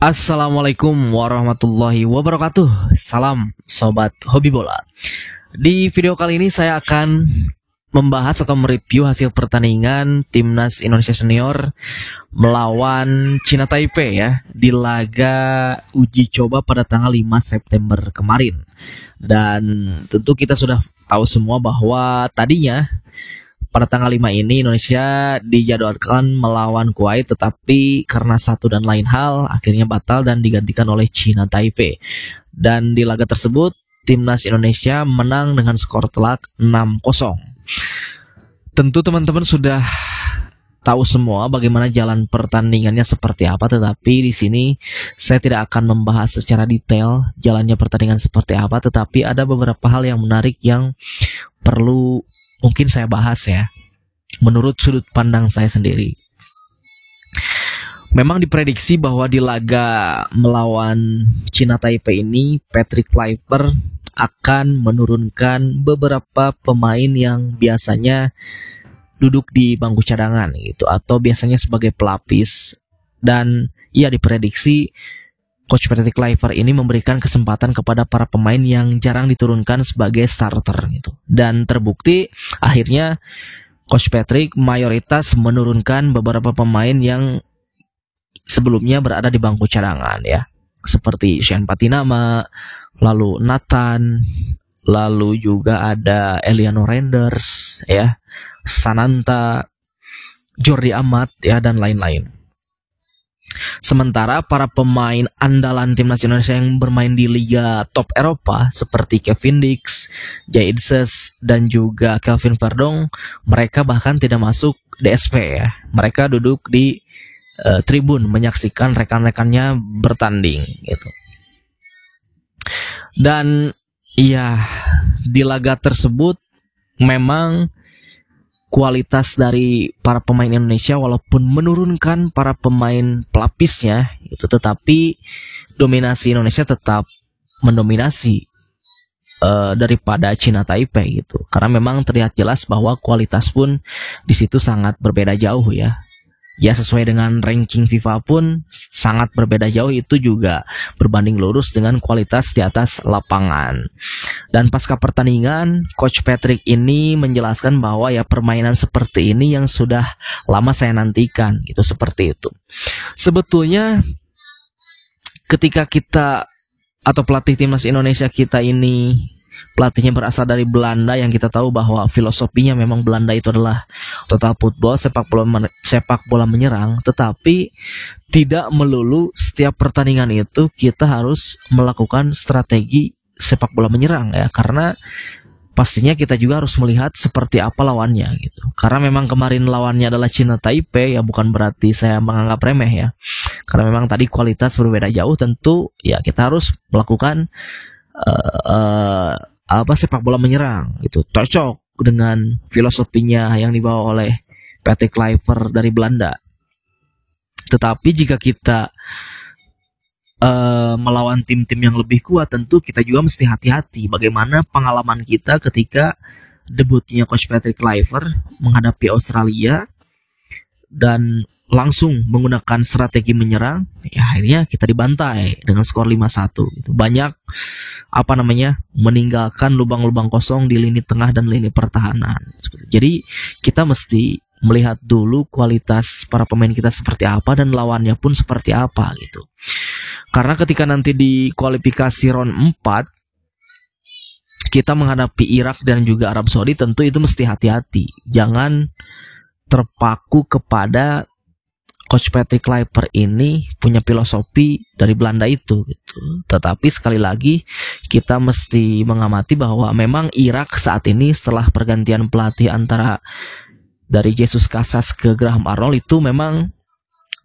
Assalamualaikum warahmatullahi wabarakatuh. Salam sobat hobi bola. Di video kali ini saya akan membahas atau mereview hasil pertandingan Timnas Indonesia Senior melawan China Taipei ya di laga uji coba pada tanggal 5 September kemarin. Dan tentu kita sudah tahu semua bahwa tadinya pada tanggal 5 ini Indonesia dijadwalkan melawan Kuwait, tetapi karena satu dan lain hal akhirnya batal dan digantikan oleh China Taipei. Dan di laga tersebut Timnas Indonesia menang dengan skor telak 6-0. Tentu teman-teman sudah tahu semua bagaimana jalan pertandingannya seperti apa, tetapi di sini saya tidak akan membahas secara detail jalannya pertandingan seperti apa, tetapi ada beberapa hal yang menarik yang perlu mungkin saya bahas ya, menurut sudut pandang saya sendiri. Memang diprediksi bahwa di laga melawan China Taipei ini, Patrick Kluivert akan menurunkan beberapa pemain yang biasanya duduk di bangku cadangan gitu, atau biasanya sebagai pelapis. Dan ia diprediksi Coach Patrick Kluivert ini memberikan kesempatan kepada para pemain yang jarang diturunkan sebagai starter gitu. Dan terbukti akhirnya Coach Patrick mayoritas menurunkan beberapa pemain yang sebelumnya berada di bangku cadangan ya. Seperti Sean Patinama, lalu Nathan, lalu juga ada Eliano Renders ya, Sananta, Jordi Amat ya, dan lain-lain. Sementara para pemain andalan Timnas Indonesia yang bermain di liga top Eropa seperti Kevin Dix, Jay Itzes, dan juga Kelvin Verdong, mereka bahkan tidak masuk DSP ya. Mereka duduk di tribun menyaksikan rekan-rekannya bertanding gitu. Dan ya, di laga tersebut memang kualitas dari para pemain Indonesia walaupun menurunkan para pemain pelapisnya itu, tetapi dominasi Indonesia tetap mendominasi daripada China Taipei gitu. Karena memang terlihat jelas bahwa kualitas pun di situ sangat berbeda jauh ya. Ya, sesuai dengan ranking FIFA pun sangat berbeda jauh, itu juga berbanding lurus dengan kualitas di atas lapangan. Dan pasca pertandingan, Coach Patrick ini menjelaskan bahwa ya permainan seperti ini yang sudah lama saya nantikan, gitu, seperti itu. Sebetulnya ketika kita atau pelatih Timnas Indonesia kita ini pelatihnya berasal dari Belanda, yang kita tahu bahwa filosofinya memang Belanda itu adalah total football, sepak bola menyerang, tetapi tidak melulu setiap pertandingan itu kita harus melakukan strategi sepak bola menyerang ya, karena pastinya kita juga harus melihat seperti apa lawannya gitu. Karena memang kemarin lawannya adalah China Taipei ya, bukan berarti saya menganggap remeh ya, karena memang tadi kualitas berbeda jauh. Tentu ya kita harus melakukan sepak bola menyerang itu cocok dengan filosofinya yang dibawa oleh Patrick Kluivert dari Belanda. Tetapi jika kita melawan tim-tim yang lebih kuat, tentu kita juga mesti hati-hati. Bagaimana pengalaman kita ketika debutnya Coach Patrick Kluivert menghadapi Australia dan langsung menggunakan strategi menyerang, ya akhirnya kita dibantai dengan skor 5-1 gitu. Banyak meninggalkan lubang-lubang kosong di lini tengah dan lini pertahanan. Jadi kita mesti melihat dulu kualitas para pemain kita seperti apa dan lawannya pun seperti apa gitu. Karena ketika nanti di kualifikasi round 4 kita menghadapi Irak dan juga Arab Saudi, tentu itu mesti hati-hati. Jangan terpaku kepada Coach Patrick Kluivert ini punya filosofi dari Belanda itu gitu. Tetapi sekali lagi kita mesti mengamati bahwa memang Irak saat ini setelah pergantian pelatih antara dari Jesus Casas ke Graham Arnold itu memang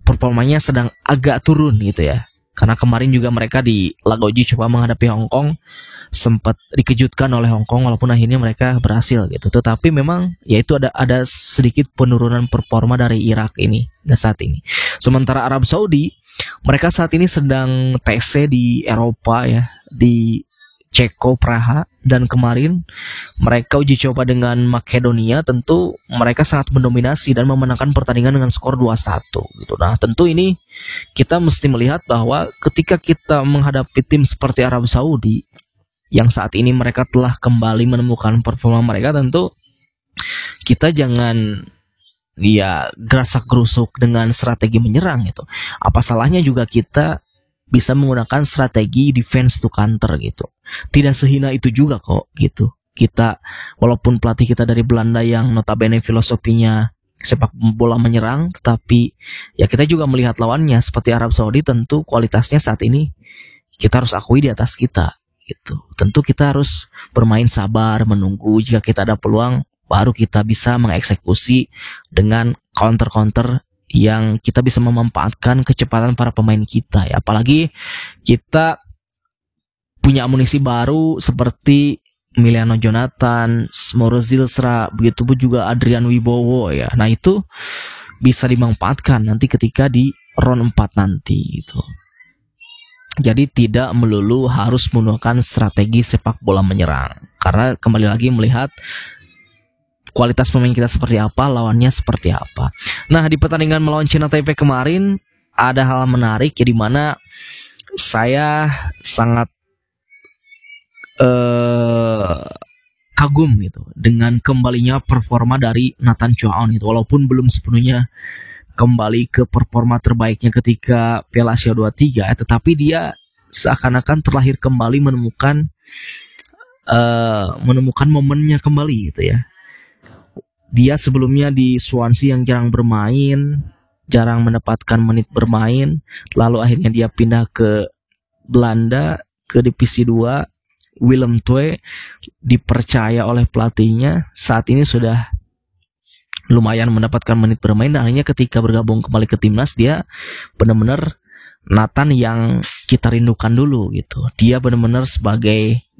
performanya sedang agak turun gitu ya. Karena kemarin juga mereka di laga uji coba menghadapi Hong Kong sempat dikejutkan oleh Hong Kong, walaupun akhirnya mereka berhasil gitu. Tetapi memang ya itu ada sedikit penurunan performa dari Irak ini saat ini. Sementara Arab Saudi, mereka saat ini sedang TC di Eropa ya, di Ceko Praha, dan kemarin mereka uji coba dengan Makedonia. Tentu mereka sangat mendominasi dan memenangkan pertandingan dengan skor 2-1 gitu. Nah, tentu ini kita mesti melihat bahwa ketika kita menghadapi tim seperti Arab Saudi yang saat ini mereka telah kembali menemukan performa mereka, tentu kita jangan gerasak gerusuk dengan strategi menyerang gitu. Apa salahnya juga kita bisa menggunakan strategi defense to counter gitu. Tidak sehina itu juga kok gitu. Kita walaupun pelatih kita dari Belanda yang notabene filosofinya sepak bola menyerang, tetapi ya kita juga melihat lawannya seperti Arab Saudi, tentu kualitasnya saat ini kita harus akui di atas kita gitu. Tentu kita harus bermain sabar, menunggu jika kita ada peluang baru kita bisa mengeksekusi dengan counter-counter yang kita bisa memanfaatkan kecepatan para pemain kita ya. Apalagi kita punya amunisi baru seperti Emiliano Jonathan, Mauro Zilstra, begitu pun juga Adrian Wibowo ya. Nah itu bisa dimanfaatkan nanti ketika di round 4 nanti gitu. Jadi tidak melulu harus menggunakan strategi sepak bola menyerang, karena kembali lagi melihat kualitas pemain kita seperti apa, lawannya seperti apa. Nah, di pertandingan melawan China Taipei kemarin ada hal menarik ya, di mana saya sangat kagum gitu dengan kembalinya performa dari Nathan Chuaon gitu. Walaupun belum sepenuhnya kembali ke performa terbaiknya ketika Piala Asia 23, tetapi dia seakan-akan terlahir kembali menemukan momennya kembali gitu ya. Dia sebelumnya di Swansea yang jarang bermain, jarang mendapatkan menit bermain, lalu akhirnya dia pindah ke Belanda ke divisi 2. Willem Twee dipercaya oleh pelatihnya, saat ini sudah lumayan mendapatkan menit bermain, dan akhirnya ketika bergabung kembali ke timnas dia benar-benar Nathan yang kita rindukan dulu gitu. Dia benar-benar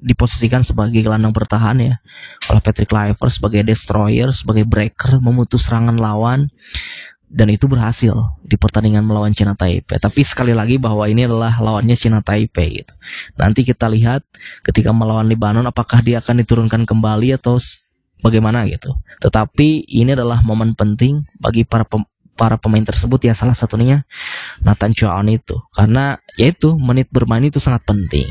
diposisikan sebagai gelandang bertahan ya oleh Patrick Kluivert, sebagai destroyer, sebagai breaker, memutus serangan lawan, dan itu berhasil di pertandingan melawan China Taipei. Tapi sekali lagi bahwa ini adalah lawannya China Taipei gitu. Nanti kita lihat ketika melawan Lebanon apakah dia akan diturunkan kembali atau bagaimana gitu. Tetapi ini adalah momen penting bagi para pemain tersebut ya, salah satunya Nathan Chuaon itu, karena yaitu menit bermain itu sangat penting.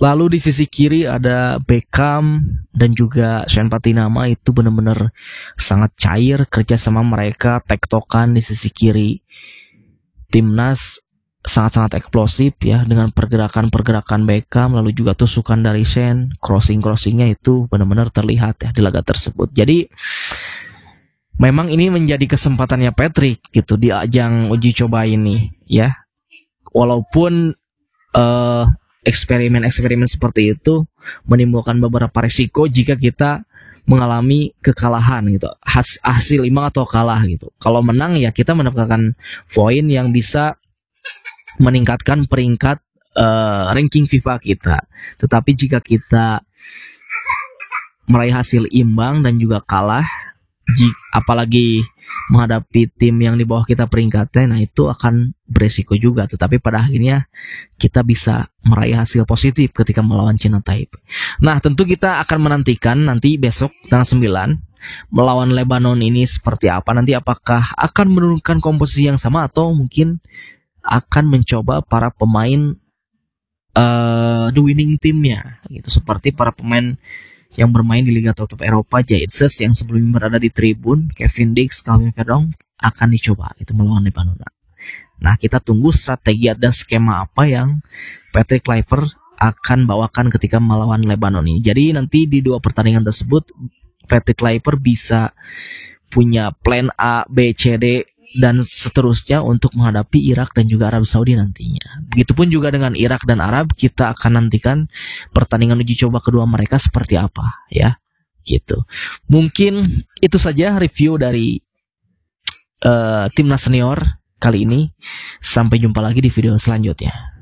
Lalu di sisi kiri ada Beckham dan juga Sven Patinama, itu benar-benar sangat cair kerja sama mereka, tektokan di sisi kiri. Timnas sangat-sangat eksplosif ya, dengan pergerakan-pergerakan Beckham, lalu juga tusukan dari Sven, crossing-crossingnya itu benar-benar terlihat ya di laga tersebut. Jadi memang ini menjadi kesempatannya Patrick gitu di ajang uji coba ini ya. Walaupun eksperimen-eksperimen seperti itu menimbulkan beberapa risiko jika kita mengalami kekalahan gitu, hasil imbang atau kalah gitu. Kalau menang ya kita mendapatkan poin yang bisa meningkatkan peringkat ranking FIFA kita. Tetapi jika kita meraih hasil imbang dan juga kalah, apalagi menghadapi tim yang di bawah kita peringkatnya, nah itu akan beresiko juga. Tetapi pada akhirnya kita bisa meraih hasil positif ketika melawan China Taipei. Nah tentu kita akan menantikan nanti besok tanggal 9 melawan Lebanon ini seperti apa. Nanti apakah akan menurunkan komposisi yang sama atau mungkin akan mencoba para pemain the winning teamnya gitu, seperti para pemain yang bermain di Liga Top Eropa, Jaitses yang sebelumnya berada di tribun, Kevin Dix, Calvin Verdong akan dicoba itu melawan Lebanon. Nah kita tunggu strategi dan skema apa yang Patrick Kluivert akan bawakan ketika melawan Lebanon ini. Jadi nanti di 2 pertandingan tersebut Patrick Kluivert bisa punya plan A, B, C, D dan seterusnya untuk menghadapi Irak dan juga Arab Saudi nantinya. Begitupun juga dengan Irak dan Arab, kita akan nantikan pertandingan uji coba kedua mereka seperti apa ya. Gitu. Mungkin itu saja review dari timnas senior kali ini. Sampai jumpa lagi di video selanjutnya.